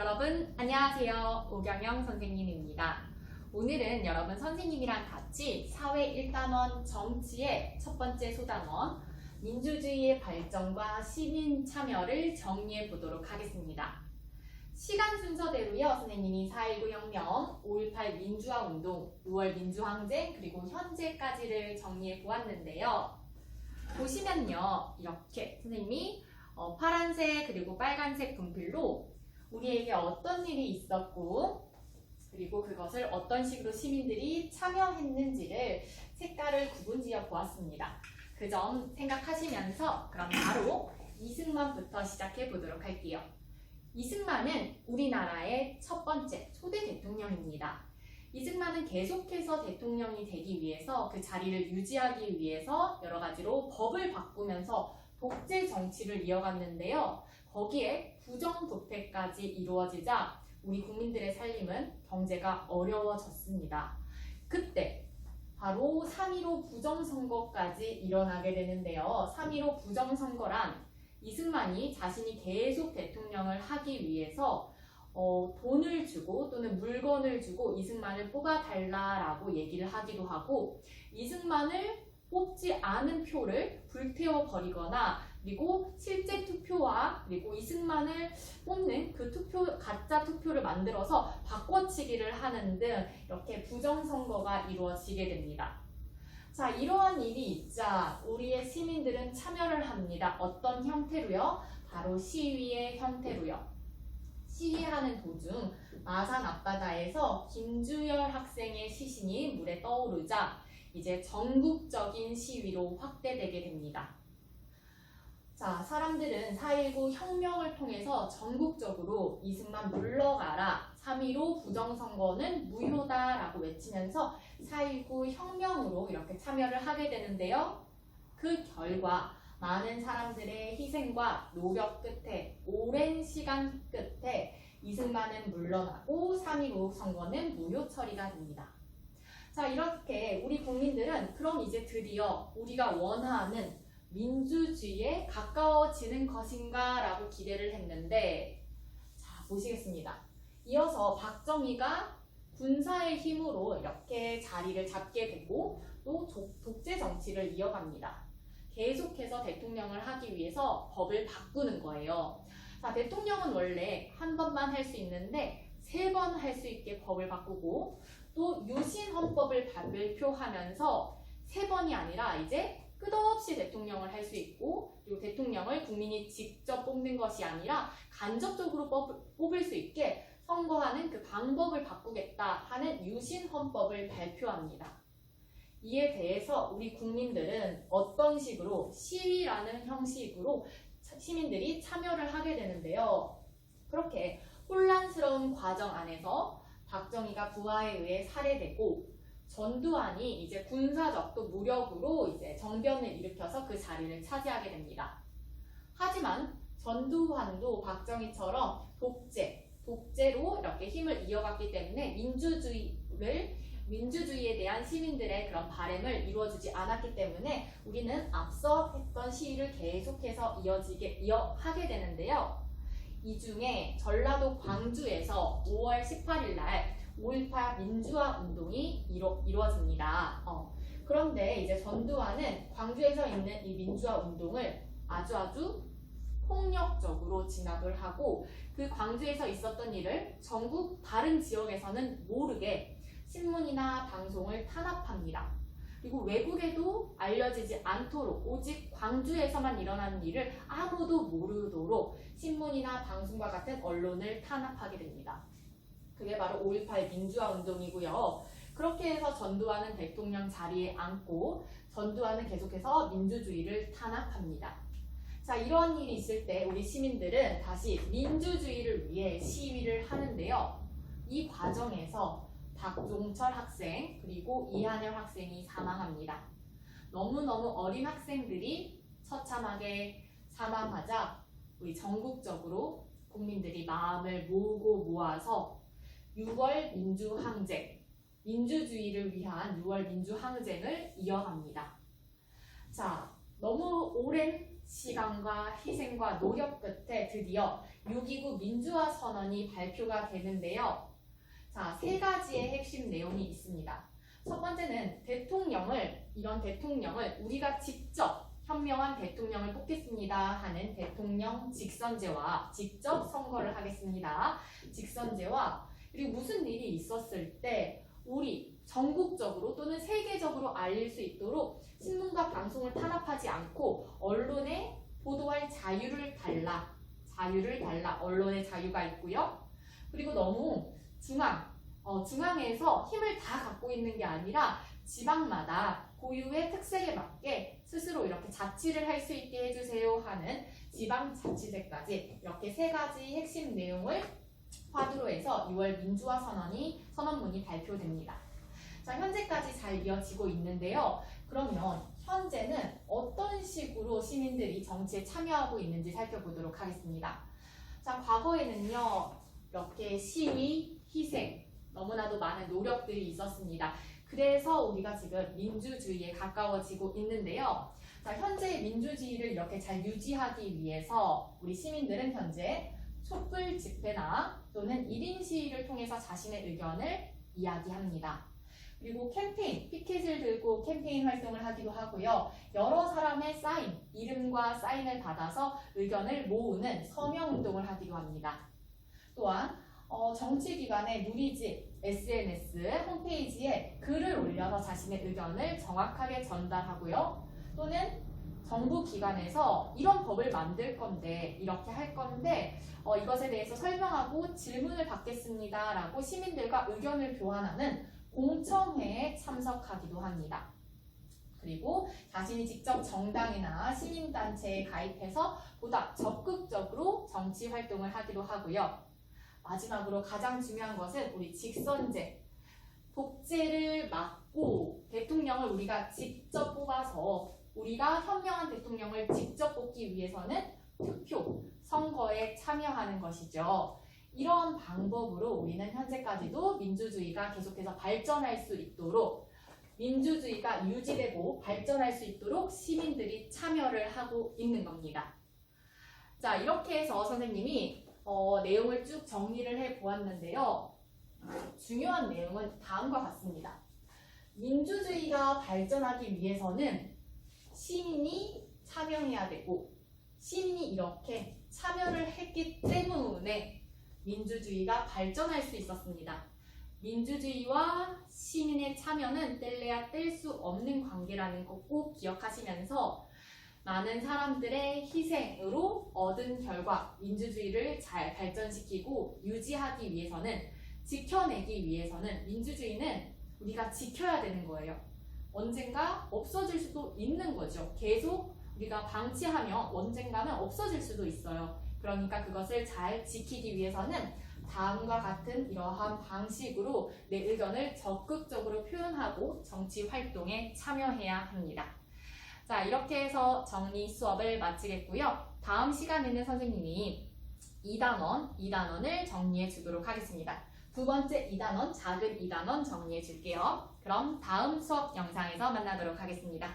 여러분 안녕하세요. 오경영 선생님입니다. 오늘은 여러분 선생님이랑 같이 사회 1단원 정치의 첫 번째 소단원 민주주의의 발전과 시민 참여를 정리해 보도록 하겠습니다. 시간 순서대로요. 선생님이 4.19 혁명, 5.18 민주화 운동, 6월 민주항쟁 그리고 현재까지를 정리해 보았는데요. 보시면요. 이렇게 선생님이 파란색 그리고 빨간색 분필로 우리에게 어떤 일이 있었고 그리고 그것을 어떤 식으로 시민들이 참여했는지를 색깔을 구분지어 보았습니다. 그 점 생각하시면서 그럼 바로 이승만부터 시작해 보도록 할게요. 이승만은 우리나라의 첫 번째 초대 대통령입니다. 이승만은 계속해서 대통령이 되기 위해서 그 자리를 유지하기 위해서 여러 가지로 법을 바꾸면서 독재 정치를 이어갔는데요. 거기에 부정부패까지 이루어지자 우리 국민들의 살림은 경제가 어려워졌습니다. 그때 바로 3.15 부정선거까지 일어나게 되는데요. 3.15 부정선거란 이승만이 자신이 계속 대통령을 하기 위해서 돈을 주고 또는 물건을 주고 이승만을 뽑아달라라고 얘기를 하기도 하고 이승만을 뽑지 않은 표를 불태워 버리거나 그리고 실제 투표와 그리고 이승만을 뽑는 그 가짜 투표를 만들어서 바꿔치기를 하는 등 이렇게 부정선거가 이루어지게 됩니다. 자, 이러한 일이 있자 우리의 시민들은 참여를 합니다. 어떤 형태로요? 바로 시위의 형태로요. 시위하는 도중 마산 앞바다에서 김주열 학생의 시신이 물에 떠오르자 이제 전국적인 시위로 확대되게 됩니다. 자, 사람들은 4.19 혁명을 통해서 전국적으로 이승만 물러가라, 3.15 부정선거는 무효다라고 외치면서 4.19 혁명으로 이렇게 참여를 하게 되는데요. 그 결과 많은 사람들의 희생과 노력 끝에 오랜 시간 끝에 이승만은 물러나고 3.15 선거는 무효 처리가 됩니다. 자, 이렇게 우리 국민들은 그럼 이제 드디어 우리가 원하는 민주주의에 가까워지는 것인가 라고 기대를 했는데 자, 보시겠습니다. 이어서 박정희가 군사의 힘으로 이렇게 자리를 잡게 되고 또 독재 정치를 이어갑니다. 계속해서 대통령을 하기 위해서 법을 바꾸는 거예요. 자, 대통령은 원래 한 번만 할 수 있는데 3번 할 수 있게 법을 바꾸고 또 유신헌법을 발표하면서 3번이 아니라 이제 끝없이 대통령을 할 수 있고 그리고 대통령을 국민이 직접 뽑는 것이 아니라 간접적으로 뽑을 수 있게 선거하는 그 방법을 바꾸겠다 하는 유신헌법을 발표합니다. 이에 대해서 우리 국민들은 어떤 식으로 시위라는 형식으로 시민들이 참여를 하게 되는데요. 그렇게 혼란스러운 과정 안에서 박정희가 부하에 의해 살해되고 전두환이 이제 군사적 또 무력으로 이제 정변을 일으켜서 그 자리를 차지하게 됩니다. 하지만 전두환도 박정희처럼 독재로 이렇게 힘을 이어갔기 때문에 민주주의에 대한 시민들의 그런 바람을 이루어주지 않았기 때문에 우리는 앞서 했던 시위를 계속해서 이어하게 되는데요. 이 중에 전라도 광주에서 5월 18일 날 5.18 민주화 운동이 이루어집니다. 그런데 이제 전두환은 광주에서 있는 이 민주화 운동을 아주 폭력적으로 진압을 하고 그 광주에서 있었던 일을 전국 다른 지역에서는 모르게 신문이나 방송을 탄압합니다. 그리고 외국에도 알려지지 않도록 오직 광주에서만 일어나는 일을 아무도 모르도록 신문이나 방송과 같은 언론을 탄압하게 됩니다. 그게 바로 5.18 민주화 운동이고요. 그렇게 해서 전두환은 대통령 자리에 앉고 전두환은 계속해서 민주주의를 탄압합니다. 자, 이러한 일이 있을 때 우리 시민들은 다시 민주주의를 위해 시위를 하는데요. 이 과정에서 박종철 학생 그리고 이한열 학생이 사망합니다. 너무너무 어린 학생들이 처참하게 사망하자 우리 전국적으로 국민들이 마음을 모아서 6월 민주항쟁, 민주주의를 위한 6월 민주항쟁을 이어갑니다. 자, 너무 오랜 시간과 희생과 노력 끝에 드디어 6.29 민주화 선언이 발표가 되는데요. 자, 세 가지의 핵심 내용이 있습니다. 첫 번째는 이런 대통령을 우리가 직접 현명한 대통령을 뽑겠습니다 하는 대통령 직선제와 직접 선거를 하겠습니다. 직선제와 그리고 무슨 일이 있었을 때 우리 전국적으로 또는 세계적으로 알릴 수 있도록 신문과 방송을 탄압하지 않고 언론에 보도할 자유를 달라. 언론의 자유가 있고요. 그리고 너무 중앙에서 힘을 다 갖고 있는 게 아니라 지방마다 고유의 특색에 맞게 스스로 이렇게 자치를 할 수 있게 해주세요 하는 지방자치제까지 이렇게 세 가지 핵심 내용을 화두로 해서 6월 민주화 선언문이 발표됩니다. 자, 현재까지 잘 이어지고 있는데요. 그러면 현재는 어떤 식으로 시민들이 정치에 참여하고 있는지 살펴보도록 하겠습니다. 자, 과거에는요. 이렇게 시위, 희생, 너무나도 많은 노력들이 있었습니다. 그래서 우리가 지금 민주주의에 가까워지고 있는데요. 자, 현재 민주주의를 이렇게 잘 유지하기 위해서 우리 시민들은 현재 촛불 집회나 또는 1인 시위를 통해서 자신의 의견을 이야기합니다. 그리고 피켓을 들고 캠페인 활동을 하기도 하고요. 여러 사람의 이름과 사인을 받아서 의견을 모으는 서명운동을 하기도 합니다. 또한 정치기관의 누리집, SNS, 홈페이지에 글을 올려서 자신의 의견을 정확하게 전달하고요. 또는 정부 기관에서 이런 법을 만들 건데, 이렇게 할 건데 이것에 대해서 설명하고 질문을 받겠습니다 라고 시민들과 의견을 교환하는 공청회에 참석하기도 합니다. 그리고 자신이 직접 정당이나 시민단체에 가입해서 보다 적극적으로 정치 활동을 하기도 하고요. 마지막으로 가장 중요한 것은 우리 직선제, 독재를 막고 대통령을 우리가 직접 뽑아서 우리가 현명한 대통령을 직접 뽑기 위해서는 투표, 선거에 참여하는 것이죠. 이런 방법으로 우리는 현재까지도 민주주의가 계속해서 발전할 수 있도록 민주주의가 유지되고 발전할 수 있도록 시민들이 참여를 하고 있는 겁니다. 자, 이렇게 해서 선생님이 내용을 쭉 정리를 해 보았는데요. 중요한 내용은 다음과 같습니다. 민주주의가 발전하기 위해서는 시민이 참여해야 되고 시민이 이렇게 참여를 했기 때문에 민주주의가 발전할 수 있었습니다. 민주주의와 시민의 참여는 뗄래야 뗄 수 없는 관계라는 것 꼭 기억하시면서 많은 사람들의 희생으로 얻은 결과 민주주의를 잘 발전시키고 유지하기 위해서는 지켜내기 위해서는 민주주의는 우리가 지켜야 되는 거예요. 언젠가 없어질 수도 있는 거죠. 계속 우리가 방치하면 언젠가는 없어질 수도 있어요. 그러니까 그것을 잘 지키기 위해서는 다음과 같은 이러한 방식으로 내 의견을 적극적으로 표현하고 정치 활동에 참여해야 합니다. 자, 이렇게 해서 정리 수업을 마치겠고요. 다음 시간에는 선생님이 2단원을 정리해 주도록 하겠습니다. 두 번째 2단원, 작은 2단원 정리해 줄게요. 그럼 다음 수업 영상에서 만나도록 하겠습니다.